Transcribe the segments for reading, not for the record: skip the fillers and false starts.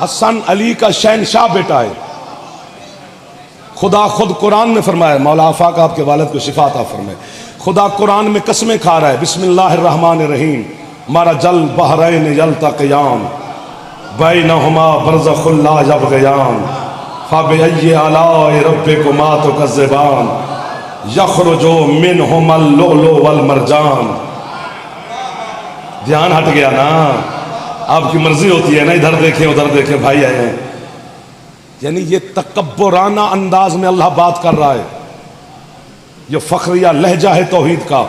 हसन अली का शहनशाह बेटा है। खुदा खुद कुरान में फरमाया, मौला आफाक आपके वालिद को शिफा अता फरमाए, खुदा कुरान में कस्में खा रहा है, बिस्मिल्लाहिर्रहमानिर्रहीम, मारा जल बहरैन यल्तक़ियान बैनहुमा बरज़ख़ुन ला यबग़ियान फ़बिअय्यि आलाइ रब्बिकुमा तुकज़्ज़िबान यख़रुजु मिनहुमल लुअलुअ वल मरजान। ध्यान हट गया ना, आपकी मर्जी होती है ना, इधर देखें उधर देखें, भाई आए हैं। यानी ये तकब्बुराना अंदाज में अल्लाह बात कर रहा है, ये फख्रिया लहजा है तौहीद का।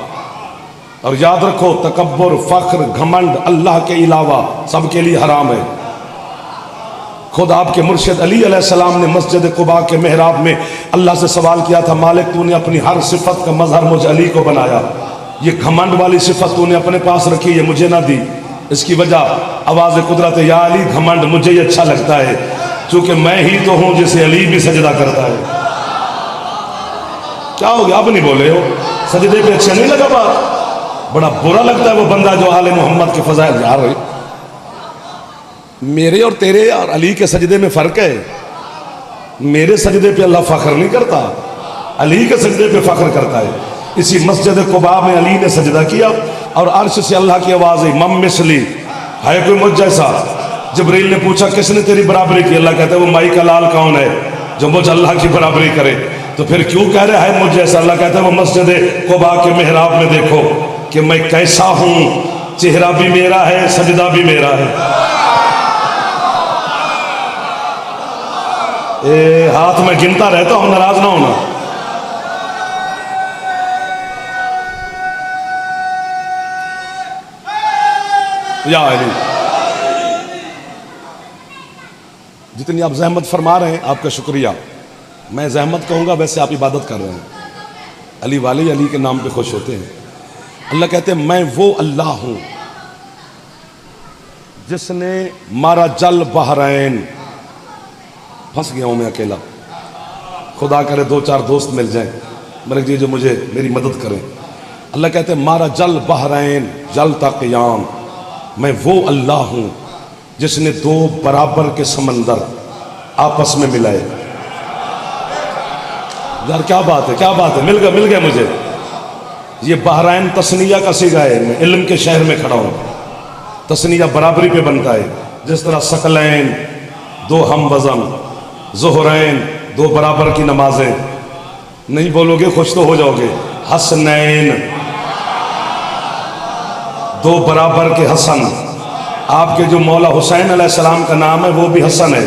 और याद रखो, तकब्बुर, फख्र, घमंड अल्लाह के अलावा सबके लिए हराम है। खुद आपके मुर्शिद अली अलैहिस्सलाम ने मस्जिद कुबा के मेहराब में अल्लाह से सवाल किया था, मालिक तूने अपनी हर सिफत का मजहर मुझ अली को बनाया, ये घमंड वाली सिफत तूने अपने पास रखी, ये मुझे ना दी। इसकी वजह आवाज कुदरत, या अली घमंड मुझे ही अच्छा लगता है, क्योंकि मैं ही तो हूं जिसे अली भी सजदा करता है। क्या हो गया, आप नहीं बोले हो? सजदे पे अच्छा नहीं लगा बात? बड़ा बुरा लगता है वो बंदा जो आले मोहम्मद के फजाइल जा रहे। मेरे और तेरे और अली के सजदे में फर्क है। मेरे सजदे पे अल्लाह फख्र नहीं करता, अली के सजदे पे फख्र करता है। इसी मस्जिद कुबा में अली ने सजदा किया और अर्श से अल्लाह की आवाज आई, मम मिसली, है कोई मुझ जैसा? जिब्रील ने पूछा किसने तेरी बराबरी की? अल्लाह कहता है वो माई का लाल कौन है जो मुझ अल्लाह की बराबरी करे? तो फिर क्यों कह रहे हैं मुझ जैसा? अल्लाह कहता है वो मस्जिद कुबा के मेहराब में देखो कि मैं कैसा हूं, चेहरा भी मेरा है, सजदा भी मेरा है। हाथ में गिनता रहता हूं, नाराज ना होना। या अली, जितनी आप जहमत फरमा रहे हैं आपका शुक्रिया। मैं जहमत कहूंगा, वैसे आप इबादत कर रहे हैं। अली वाले अली के नाम पे खुश होते हैं। अल्लाह कहते हैं मैं वो अल्लाह हूं जिसने मारा जल बहरैन, फंस गया हूं मैं अकेला, खुदा करे दो चार दोस्त मिल जाएं मलिक जी जो मुझे मेरी मदद करें। अल्लाह कहते हैं मारा जल बहरैन यल्तक़ियान, मैं वो अल्लाह हूं जिसने दो बराबर के समंदर आपस में मिलाए। यार क्या बात है, क्या बात है, मिल गया मुझे। ये बहरैन तस्निया का सीगा है, मैं इल्म के शहर में खड़ा हूं। तस्निया बराबरी पे बनता है, जिस तरह सकलैन दो हम वजन, ज़ुहरैन दो बराबर की नमाजें। नहीं बोलोगे खुश तो हो जाओगे। हसनैन दो बराबर के हसन, आपके जो मौला हुसैन अलैहिस्सलाम का नाम है वो भी हसन है।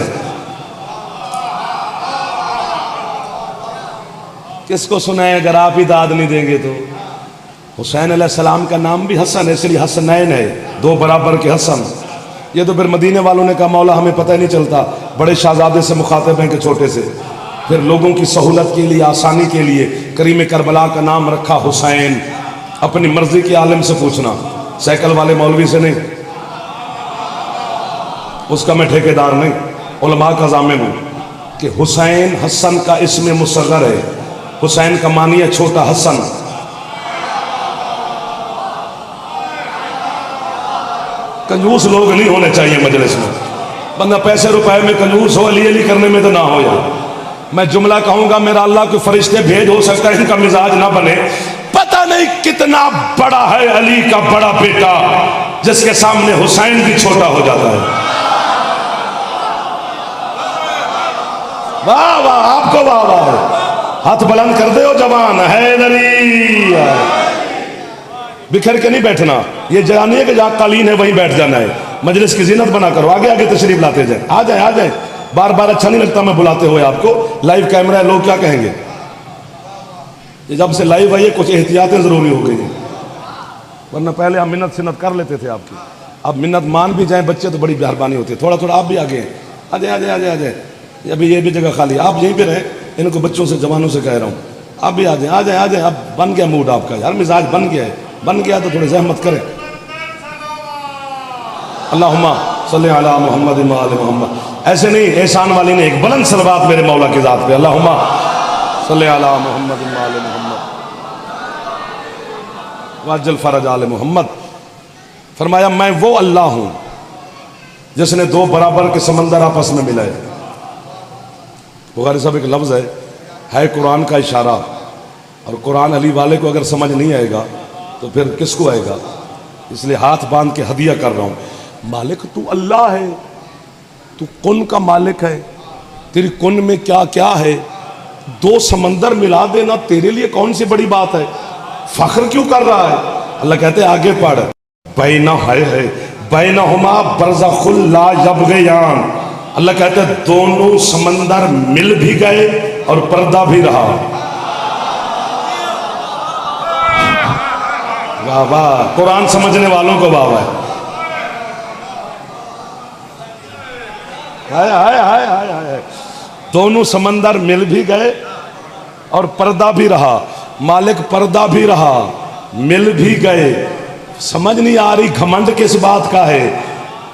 किसको सुनाए अगर आप ही दाद नहीं देंगे तो? हुसैन अलैहिस्सलाम का नाम भी हसन है, इसलिए हसनैन है, दो बराबर के हसन। ये तो फिर मदीने वालों ने कहा मौला हमें पता ही नहीं चलता, बड़े शहजादे से मुखातिब हैं कि छोटे से। फिर लोगों की सहूलत के लिए, आसानी के लिए करीम करबला का नाम रखा हुसैन। अपनी मर्जी के आलिम से पूछना, साइकिल वाले मौलवी से नहीं, उसका मैं ठेकेदार नहीं, उलमा का जामिन हूं कि हुसैन हसन का इसमें मुसग़र है। हुसैन का मानी है छोटा हसन। कंजूस लोग नहीं होने चाहिए मजलिस में। बंदा पैसे रुपए में कंजूस हो, अली अली करने में तो ना हो। यार मैं जुमला कहूंगा, मेरा अल्लाह के फरिश्ते भेज, हो सकता है इनका मिजाज ना बने। पता नहीं कितना बड़ा है अली का बड़ा बेटा, जिसके सामने हुसैन भी छोटा हो जाता है। वाह वाह, आपको वाह वाह। हाथ बुलंद कर दे हो जवान, हैदरी। बिखर के नहीं बैठना, ये जानिए कि जहां कालीन है वहीं बैठ जाना है। मजलिस की जीनत बना करो, आगे आगे तशरीफ लाते जाए। आ जाए आ जाए, बार बार अच्छा नहीं लगता मैं बुलाते हुए आपको। लाइव कैमरा है, लोग क्या कहेंगे? ये जब से लाइव आई कुछ एहतियातें जरूरी हो गई हैं, वरना पहले हम मिन्नत सिन्नत कर लेते थे आपकी। अब मिन्नत मान भी जाए बच्चे तो बड़ी मेहरबानी होती है। थोड़ा थोड़ा आप भी आगे हैं, आ जाए आ जाए आ जाए आ जाए। अभी ये भी जगह खाली, आप यहीं पे रहे। इनको बच्चों से जवानों से कह रहा हूँ, आप भी आ जाए आ जाए आ जाए। अब बन गया मूड आपका, यार मिजाज बन गया है, बन गया तो थोड़ी जहमत करें। अल्लाहुम्मा सल्ली अला मुहम्मद व आले मुहम्मद। ऐसे नहीं, एहसान वाली ने एक बुलंद सलवात मेरे मौला की जात पे। अल्लाहुम्मा सल्ली अला मुहम्मद व आले मुहम्मद वाजल फरज आले मुहम्मद। फरमाया मैं वो अल्लाह हूं जिसने दो बराबर के समंदर आपस में मिलाए। बुखारी साहब एक लफ्ज़ है कुरान का इशारा, और कुरान अली वाले को अगर समझ नहीं आएगा तो फिर किसको आएगा। इसलिए हाथ बांध के हदिया कर रहा हूँ, मालिक तू अल्लाह है, तू कुन का मालिक है, तेरी कुन में क्या क्या है, दो समंदर मिला देना तेरे लिए कौन सी बड़ी बात है, फख्र क्यों कर रहा है। अल्लाह कहते आगे पढ़, बैना है बैनहुमा बरज़खुल ला यबग़ियान। अल्लाह कहते दोनों समंदर मिल भी गए और पर्दा भी रहा। वाह वाह, कुरान समझने वालों को वाह वाह। हाय हाय हाय हाय हाय, दोनों समंदर मिल भी गए और पर्दा भी रहा। मालिक पर्दा भी रहा, मिल भी गए। समझ नहीं आ रही घमंड किस बात का है।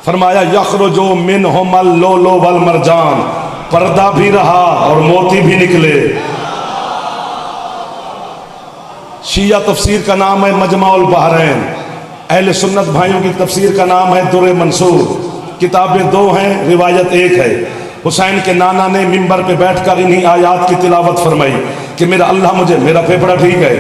फरमाया यखरुजु मिनहुमल लुलु वल मरजान, पर्दा भी रहा और मोती भी निकले। शिया तफसीर का नाम है मजमाउल बहरैन, अहले सुन्नत भाइयों की तफसीर का नाम है दुर्र मंसूर। किताबें दो हैं, रिवायत एक है। हुसैन के नाना ने मिंबर पे बैठकर इन्हीं आयात की तिलावत फरमाई कि मेरा अल्लाह मुझे, मेरा फेफड़ा ठीक है,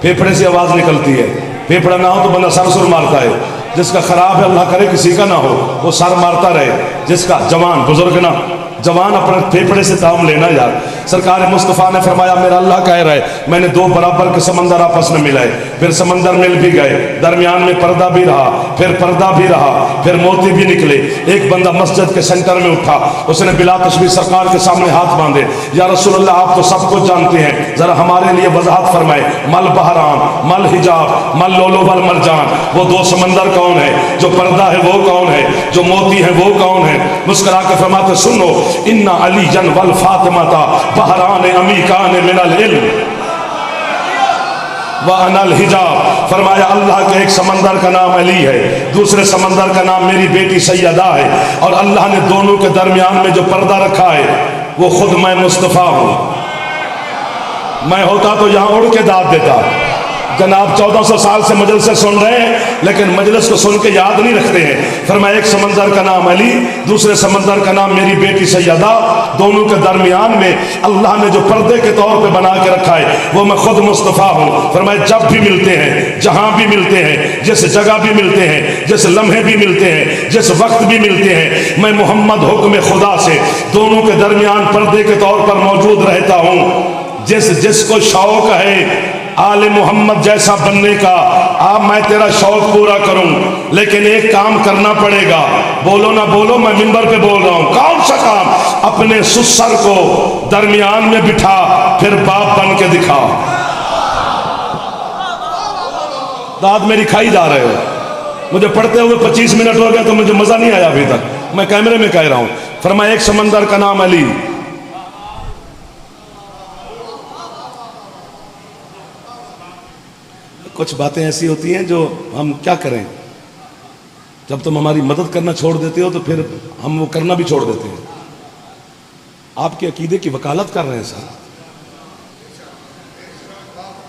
फेफड़े से आवाज़ निकलती है, फेफड़ा ना हो तो बंदा सर सुर मारता है, जिसका खराब है अल्लाह करे किसी का ना हो वो सर मारता रहे, जिसका जवान बुजुर्ग ना जवान अपने फेफड़े से ताम लेना यार। सरकार मुस्तफ़ा ने फरमाया मेरा अल्लाह कह रहा है मैंने दो बराबर के समंदर आपस में मिलाए, फिर समंदर मिल भी गए, दरमियान में पर्दा भी रहा, फिर पर्दा भी रहा, फिर मोती भी निकले। एक बंदा मस्जिद के सेंटर में उठा, उसने बिला तशबीह सरकार के सामने हाथ बांधे, या रसूलुल्लाह आप तो सब कुछ जानते हैं, जरा हमारे लिए वजाहत फरमाए, मल बहरान मल हिजाब मल लुलु वल मरजान, वो दो समंदर कौन है, जो पर्दा है वो कौन है, जो मोती है वो कौन है। मुस्कुरा के फरमाते सुनो इन्ना अली जन वल फातिमाता बहरान अमीकान मिनल इल्म व अनल हिजाब। फरमाया अल्लाह के एक समंदर का नाम अली है, दूसरे समंदर का नाम मेरी बेटी सैयदा है, और अल्लाह ने दोनों के दरमियान में जो पर्दा रखा है वो खुद मैं मुस्तफ़ा हूं। मैं होता तो यहां उड़ के दाद देता। जनाब 1400 साल से मजलिस से सुन रहे हैं लेकिन मजलिस को सुन के याद नहीं रखते हैं। फरमाया एक समंदर का नाम अली, दूसरे समंदर का नाम मेरी बेटी सैयदा, दोनों के दरमियान में अल्लाह ने जो पर्दे के तौर पे बना के रखा है वो मैं खुद मुस्तफ़ा हूँ। फरमाया जब भी मिलते हैं, जहां भी मिलते हैं, जिस जगह भी मिलते हैं, जिस लम्हे भी मिलते हैं, जिस वक्त भी मिलते हैं, मैं मोहम्मद हुक्म खुदा से दोनों के दरमियान पर्दे के तौर पर मौजूद रहता हूँ। जिसको शौक है आले मोहम्मद जैसा बनने का, आप मैं तेरा शौक पूरा करूं, लेकिन एक काम करना पड़ेगा। बोलो ना बोलो, मैं मिंबर पे बोल रहा हूं। कौन सा काम? अपने सुसर को दरमियान में बिठा, फिर बाप बन के दिखा। दाद मेरी खाई जा रहे हो, मुझे पढ़ते हुए 25 मिनट हो गया तो मुझे मजा नहीं आया अभी तक, मैं कैमरे में कह रहा हूं। फरमाया एक समंदर का नाम अली, कुछ बातें ऐसी होती हैं जो हम क्या करें, जब तुम हमारी मदद करना छोड़ देते हो तो फिर हम वो करना भी छोड़ देते हैं। आपके अकीदे की वकालत कर रहे हैं सर,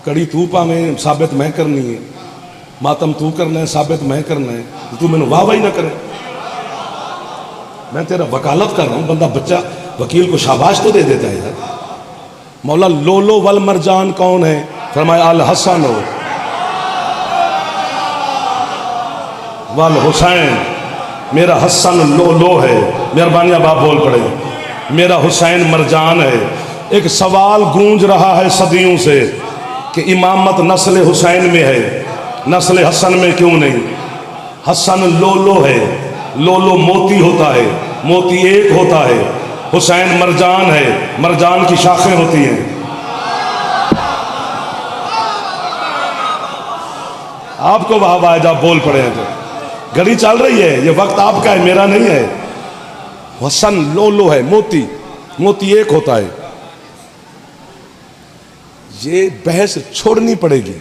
कड़ी तू पावे साबित मैं करनी है, मातम तू करना है साबित मैं करना है, तू मैंने वाह वाही ना करे। मैं तेरा वकालत कर रहा हूं। बंदा बच्चा वकील को शाबाश तो दे देता है यार। मौला लुलु वल मरजान कौन है? फरमाया अल हसन हो वल हुसैन, मेरा हसन लुलु है, मेहरबानी अब आप बोल पड़े, मेरा हुसैन मरजान है। एक सवाल गूंज रहा है सदियों से कि इमामत नस्ल हुसैन में है, नस्ल हसन में क्यों नहीं? हसन लुलु है, लुलु मोती होता है, मोती एक होता है, हुसैन मरजान है, मरजान की शाखें होती हैं। आपको वाह वाह आप बोल पड़े हैं तो घड़ी चल रही है, ये वक्त आपका है मेरा नहीं है। हसन लुलु है, मोती, मोती एक होता है। ये बहस छोड़नी पड़ेगी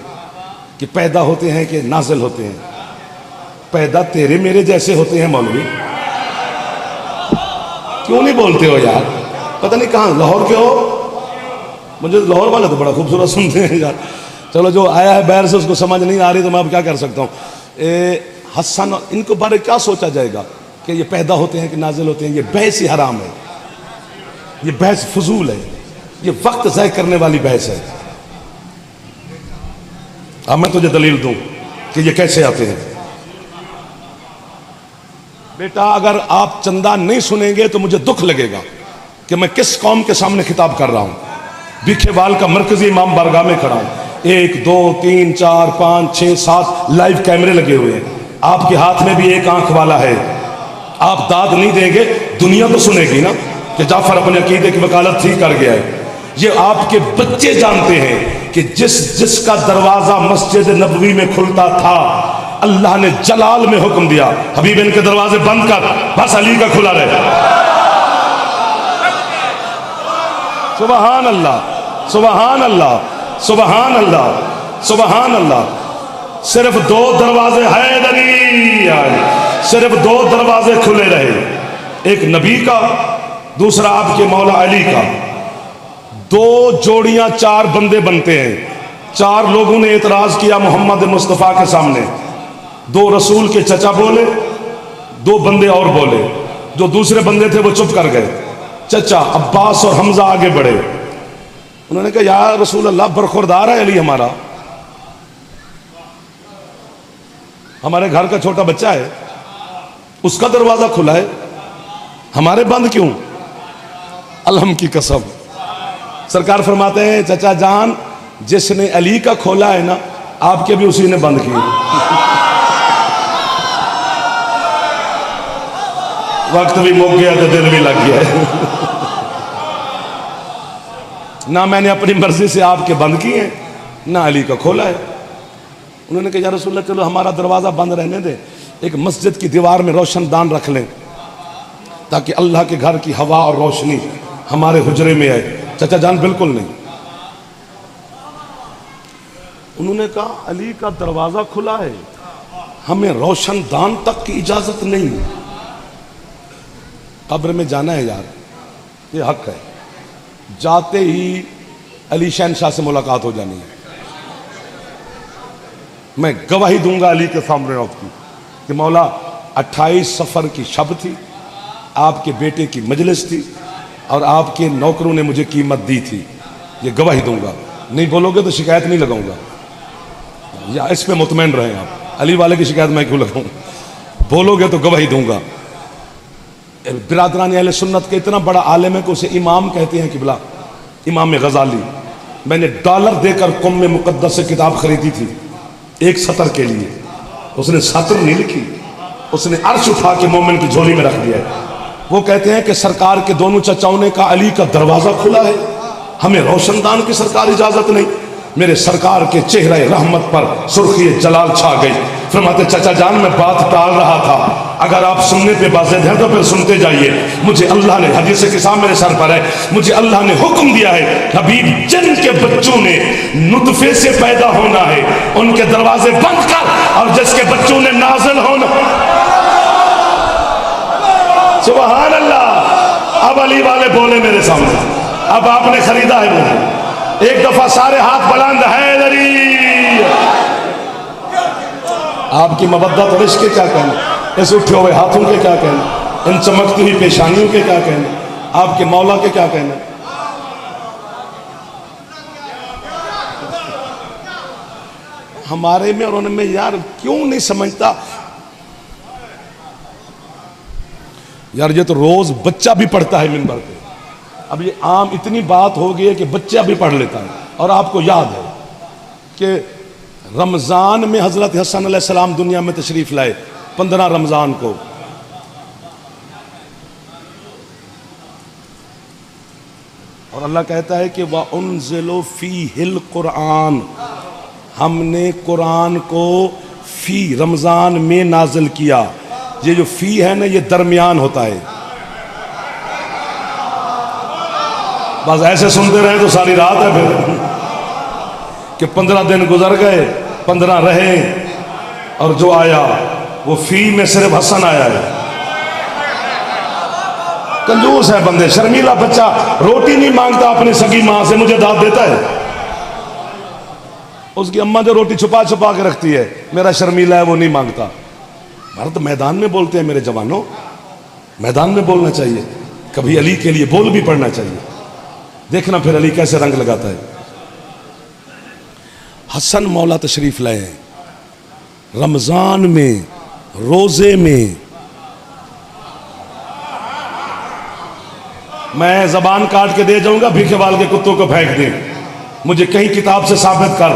कि पैदा होते हैं कि नाजिल होते हैं। पैदा तेरे मेरे जैसे होते हैं मौलवी, क्यों नहीं बोलते हो यार? पता नहीं कहाँ लाहौर के हो, मुझे लाहौर वाले तो बड़ा खूबसूरत सुनते हैं यार। चलो जो आया है बाहर से उसको समझ नहीं आ रही तो मैं अब क्या कर सकता हूँ। हसन, इनको बारे क्या सोचा जाएगा कि ये पैदा होते हैं कि नाजिल होते हैं, ये बहस ही हराम है, ये बहस फजूल है, ये वक्त ज़ाय करने वाली बहस है। अब मैं तुझे दलील दूं कि ये कैसे आते हैं। बेटा अगर आप चंदा नहीं सुनेंगे तो मुझे दुख लगेगा कि मैं किस कौम के सामने खिताब कर रहा हूं। बीखेवाल का मरकजी इमाम बारगाह में खड़ा हूं, 1 2 3 4 5 6 7 लाइव कैमरे लगे हुए हैं, आपके हाथ में भी एक आंख वाला है। आप दाद नहीं देंगे, दुनिया तो सुनेगी ना कि जाफर अपने अकीदे की वकालत ठीक कर गया है। ये आपके बच्चे जानते हैं कि जिसका दरवाजा मस्जिद नबवी में खुलता था, अल्लाह ने जलाल में हुक्म दिया, हबीब इनके दरवाजे बंद कर, बस अली का खुला रहे। सुबहान अल्लाह, सुबहान अल्लाह, सुबहान अल्लाह, सुबहान अल्लाह। सिर्फ 2 दरवाजे हैदरी, सिर्फ 2 दरवाजे खुले रहे, एक नबी का, दूसरा आपके मौला अली का। 2 जोड़ियां 4 बंदे बनते हैं। 4 लोगों ने एतराज किया मोहम्मद मुस्तफ़ा के सामने, 2 रसूल के चचा बोले, 2 बंदे और बोले, जो दूसरे बंदे थे वो चुप कर गए। चचा अब्बास और हमजा आगे बढ़े, उन्होंने कहा या रसूल अल्लाह, बरखुरदार है अली हमारा, हमारे घर का छोटा बच्चा है, उसका दरवाजा खुला है, हमारे बंद क्यों? अलहम की कसम, सरकार फरमाते हैं चचा जान, जिसने अली का खोला है ना, आपके भी उसी ने बंद किए। वक्त भी मुक गया तो दिल भी लग गया। ना मैंने अपनी मर्जी से आपके बंद किए हैं, ना अली का खोला है। उन्होंने कहा या रसूलल्लाह, चलो हमारा दरवाजा बंद रहने दे, एक मस्जिद की दीवार में रोशनदान रख लें ताकि अल्लाह के घर की हवा और रोशनी हमारे हुजरे में आए। चाचा जान बिल्कुल नहीं। उन्होंने कहा अली का दरवाजा खुला है, हमें रोशनदान तक की इजाजत नहीं। कब्र में जाना है यार, ये हक है, जाते ही अली शहनशाह से मुलाकात हो जानी है। मैं गवाही दूंगा अली के सामने आपकी कि मौला 28 सफर की शब थी, आपके बेटे की मजलिस थी और आपके नौकरों ने मुझे कीमत दी थी, ये गवाही दूंगा। नहीं बोलोगे तो शिकायत नहीं लगाऊंगा, या इस पे मुतमैन रहें आप, अली वाले की शिकायत मैं क्यों लगाऊं, बोलोगे तो गवाही दूंगा। बिरादरान अहले सुन्नत के इतना बड़ा आलिम है कि उसे इमाम कहते हैं किबला, इमाम गजाली। मैंने डॉलर देकर कुम्मे मुकद्दस से किताब खरीदी थी 1 सतर के लिए, उसने सतर नहीं लिखी, उसने अर्श उठा के मोमिन की झोली में रख दिया है। वो कहते हैं कि सरकार के दोनों चचाओं ने कहा अली का दरवाजा खुला है, हमें रोशनदान की सरकार इजाजत नहीं। मेरे सरकार के चेहरे रहमत पर सुर्खी जलाल छा गई। फरमाते चाचा जान मैं बात टाल रहा था, अगर आप सुनने पे बाज़ेद हैं तो फिर सुनते जाइए। मुझे अल्लाह ने, हदीस के साथ मेरे सर पर है, मुझे अल्लाह ने हुक्म दिया है, हबीब जिनके बच्चों ने नुतफे से पैदा होना है उनके दरवाजे बंद कर, और जिसके बच्चों ने नाज़िल होना। सुभान अल्लाह। अब अली वाले बोले मेरे सामने, अब आपने खरीदा है मुझे। एक दफा सारे हाथ बुलंद हैदरी। आपकी मवद्दत और इश्क के क्या कहने, इस उठे हुए हाथों के क्या कहने, इन चमकती हुई पेशानियों के क्या कहने, आपके मौला के क्या कहने। हमारे में और उनमें यार क्यों नहीं समझता यार, ये तो रोज बच्चा भी पढ़ता है मिंबर पे। अब ये आम इतनी बात हो गई है कि बच्चा भी पढ़ लेता है। और आपको याद है कि रमजान में हजरत हसन अलैहिस्सलाम दुनिया में तशरीफ लाए 15 रमजान को। और अल्लाह कहता है कि वह उन्ज़िलु फ़ीहिल कुरान, हमने कुरान को फी रमजान में नाजिल किया। ये जो फी है ना, ये दरमियान होता है। बस ऐसे सुनते रहे तो सारी रात है फिर कि 15 दिन गुजर गए, 15 रहे, और जो आया वो फी में सिर्फ हसन आया है। कंजूस है बंदे, शर्मीला बच्चा रोटी नहीं मांगता अपनी सगी मां से, मुझे दाद देता है। उसकी अम्मा जो रोटी छुपा छुपा के रखती है, मेरा शर्मीला है वो नहीं मांगता। मर्द मैदान में बोलते हैं मेरे जवानों, मैदान में बोलना चाहिए, कभी अली के लिए बोल भी पड़ना चाहिए। देखना फिर अली कैसे रंग लगाता है। हसन मौला तशरीफ लाए हैं रमजान में, रोजे में। मैं जबान काट के दे जाऊंगा, भीखेवाल के कुत्तों को फेंक दे। मुझे कहीं किताब से साबित कर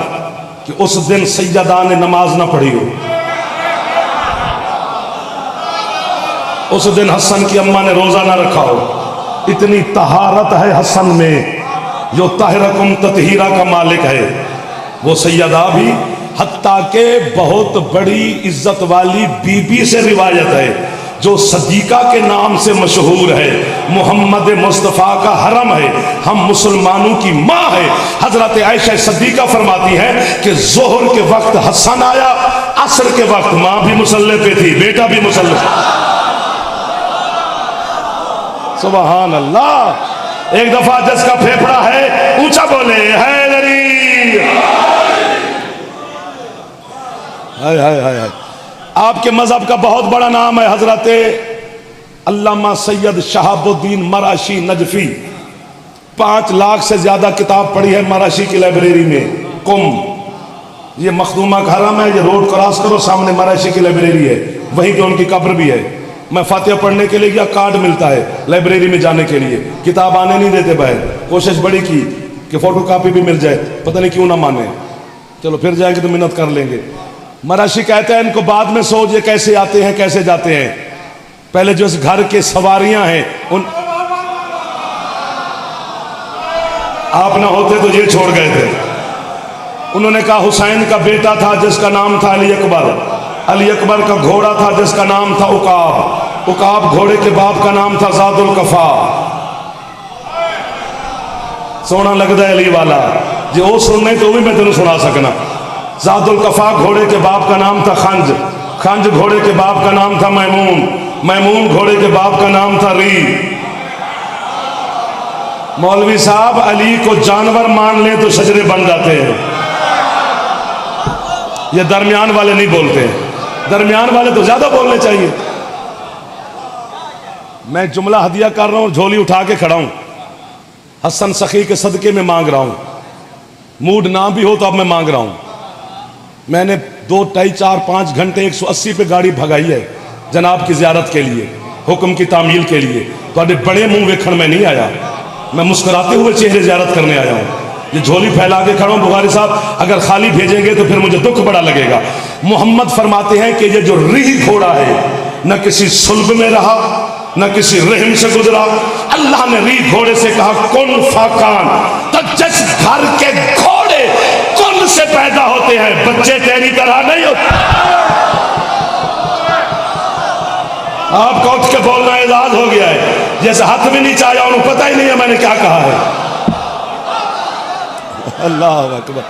कि उस दिन सैयदा ने नमाज ना पढ़ी हो, उस दिन हसन की अम्मा ने रोजा ना रखा हो। इतनी तहारत है हसन में, जो ताहिरकुम ततहीरा का मालिक है वो सैयदा भी। हत्ता के बहुत बड़ी इज्जत वाली बीबी से रिवायत है जो सदीका के नाम से मशहूर है, मोहम्मद मुस्तफ़ा का हरम है, हम मुसलमानों की माँ है। हजरत आयशा सदीका फरमाती है कि जोहर के वक्त हसन आया, असर के वक्त माँ भी मुसल्ले पे थी, बेटा भी मुसल्ले। सुभान अल्लाह। एक दफा जिसका फेफड़ा है ऊंचा बोले हैदरी। हाय हाय हाय हाय। आपके मजहब का बहुत बड़ा नाम है हजरत अल्लामा सैयद शहाबुद्दीन मराशी नजफी। 5 लाख से ज्यादा किताब पढ़ी है मराशी की लाइब्रेरी में। कुम ये मखदूमा का हरम है, ये रोड क्रॉस करो सामने मराशी की लाइब्रेरी है, वहीं पे उनकी कब्र भी है। मैं फातिहा पढ़ने के लिए गया, कार्ड मिलता है लाइब्रेरी में जाने के लिए, किताब आने नहीं देते बाहर। कोशिश बड़ी की कि फोटो कापी भी मिल जाए, पता नहीं क्यों ना माने। चलो फिर जाएंगे तो मिन्नत कर लेंगे। मराशी कहते हैं इनको बाद में सोच ये कैसे आते हैं कैसे जाते हैं, पहले जो इस घर के सवारियां हैं उन आप ना होते तो ये छोड़ गए थे। उन्होंने कहा हुसैन का बेटा था जिसका नाम था अली अकबर, अली अकबर का घोड़ा था जिसका नाम था उकाब, उकाब घोड़े के बाप का नाम था जादुल कफा। सोना लगता है अली वाला जो वो सुनने तो भी मैं तेन सुना सकना। जादुल कफा घोड़े के बाप का नाम था खंज, खंज घोड़े के बाप का नाम था मैमून, मैमून घोड़े के बाप का नाम था री। मौलवी साहब अली को जानवर मान ले तो शजरे बन जाते हैं। ये दरमियान वाले नहीं बोलते, दरमियान वाले तो ज्यादा बोलने चाहिए। मैं जुमला हदिया कर रहा हूं, झोली उठा के खड़ा हूं, हसन सखी के सदके में मांग रहा हूं। मूड ना भी हो तो अब मैं मांग रहा हूं। मैंने 2, 2.5, 4, 5 घंटे 180 पे गाड़ी भगाई है जनाब की जियारत के लिए, हुक्म की तामील के लिए। तो बड़े मुंह वेखण में नहीं आया, मैं मुस्कुराते हुए चेहरे जियारत करने आया हूं। ये झोली फैला के खड़ा हूं। बुखारी साहब अगर खाली भेजेंगे तो फिर मुझे दुख बड़ा लगेगा। मोहम्मद फरमाते हैं कि ये जो रीह घोड़ा है न किसी सुल्ब में रहा न किसी रहम से गुजरा। अल्लाह ने रीह घोड़े से कहा कुन फाकान, तो जिस घर के घोड़े कुन से पैदा होते हैं बच्चे तेरी तरह नहीं होते। आपका उठ के बोलना एजाज हो गया है, जैसे हाथ में नीचे आया उन्हें पता ही नहीं है मैंने क्या कहा है। अल्लाह अकबर।